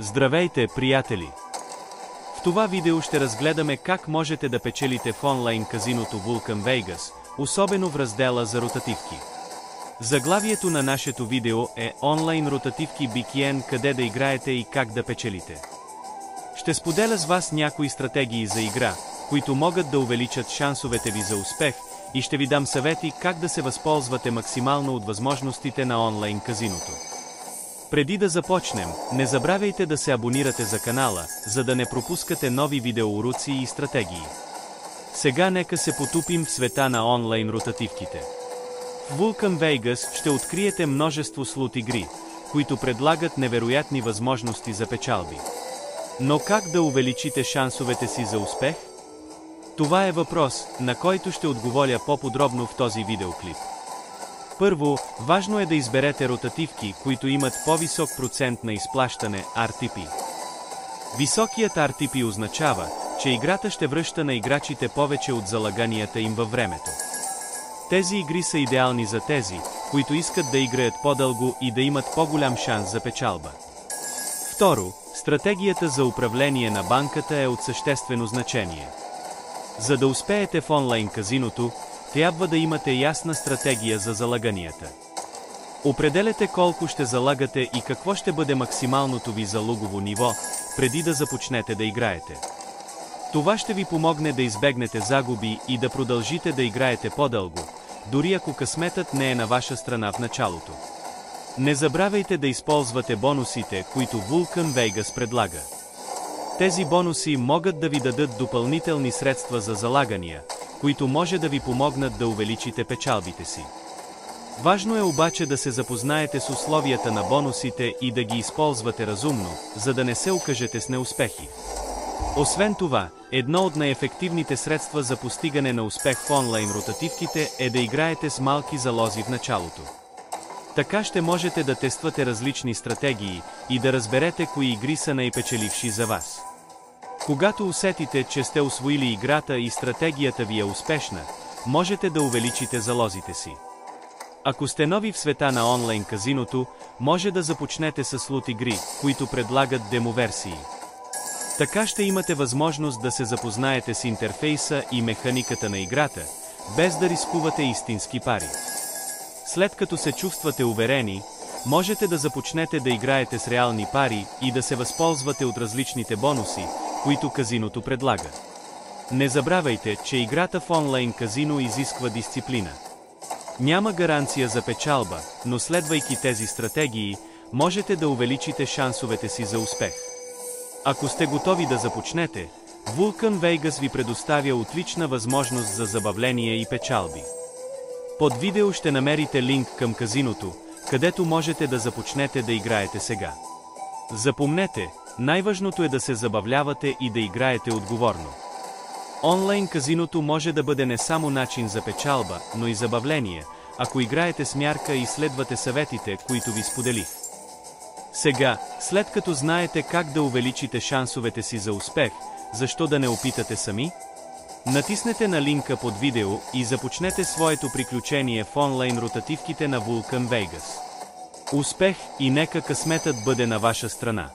Здравейте, приятели! В това видео ще разгледаме как можете да печелите в онлайн казиното Vulcan Vegas, особено в раздела за ротативки. Заглавието на нашето видео е онлайн ротативки BKN, къде да играете и как да печелите. Ще споделя с вас някои стратегии за игра, които могат да увеличат шансовете ви за успех, и ще ви дам съвети как да се възползвате максимално от възможностите на онлайн казиното. Преди да започнем, не забравяйте да се абонирате за канала, за да не пропускате нови видеоуроци и стратегии. Сега нека се потупим в света на онлайн ротативките. В Vulcan Vegas ще откриете множество слот игри, които предлагат невероятни възможности за печалби. Но как да увеличите шансовете си за успех? Това е въпрос, на който ще отговоря по-подробно в този видеоклип. Първо, важно е да изберете ротативки, които имат по-висок процент на изплащане RTP. Високият RTP означава, че играта ще връща на играчите повече от залаганията им във времето. Тези игри са идеални за тези, които искат да играят по-дълго и да имат по-голям шанс за печалба. Второ, стратегията за управление на банката е от съществено значение. За да успеете в онлайн казиното, трябва да имате ясна стратегия за залаганията. Определете колко ще залагате и какво ще бъде максималното ви залогово ниво, преди да започнете да играете. Това ще ви помогне да избегнете загуби и да продължите да играете по-дълго, дори ако късметът не е на ваша страна в началото. Не забравяйте да използвате бонусите, които Vulcan Vegas предлага. Тези бонуси могат да ви дадат допълнителни средства за залагания, които може да ви помогнат да увеличите печалбите си. Важно е обаче да се запознаете с условията на бонусите и да ги използвате разумно, за да не се окажете с неуспехи. Освен това, едно от най-ефективните средства за постигане на успех в онлайн ротативките е да играете с малки залози в началото. Така ще можете да тествате различни стратегии и да разберете кои игри са най-печеливши за вас. Когато усетите, че сте усвоили играта и стратегията ви е успешна, можете да увеличите залозите си. Ако сте нови в света на онлайн казиното, може да започнете с слот игри, които предлагат демоверсии. Така ще имате възможност да се запознаете с интерфейса и механиката на играта, без да рискувате истински пари. След като се чувствате уверени, можете да започнете да играете с реални пари и да се възползвате от различните бонуси, които казиното предлага. Не забравяйте, че играта в онлайн казино изисква дисциплина. Няма гаранция за печалба, но следвайки тези стратегии, можете да увеличите шансовете си за успех. Ако сте готови да започнете, Vulcan Vegas ви предоставя отлична възможност за забавление и печалби. Под видео ще намерите линк към казиното, където можете да започнете да играете сега. Запомнете, най-важното е да се забавлявате и да играете отговорно. Онлайн казиното може да бъде не само начин за печалба, но и забавление, ако играете с мярка и следвате съветите, които ви споделих. Сега, след като знаете как да увеличите шансовете си за успех, защо да не опитате сами? Натиснете на линка под видео и започнете своето приключение в онлайн ротативките на Vulcan Vegas. Успех и нека късметът бъде на ваша страна!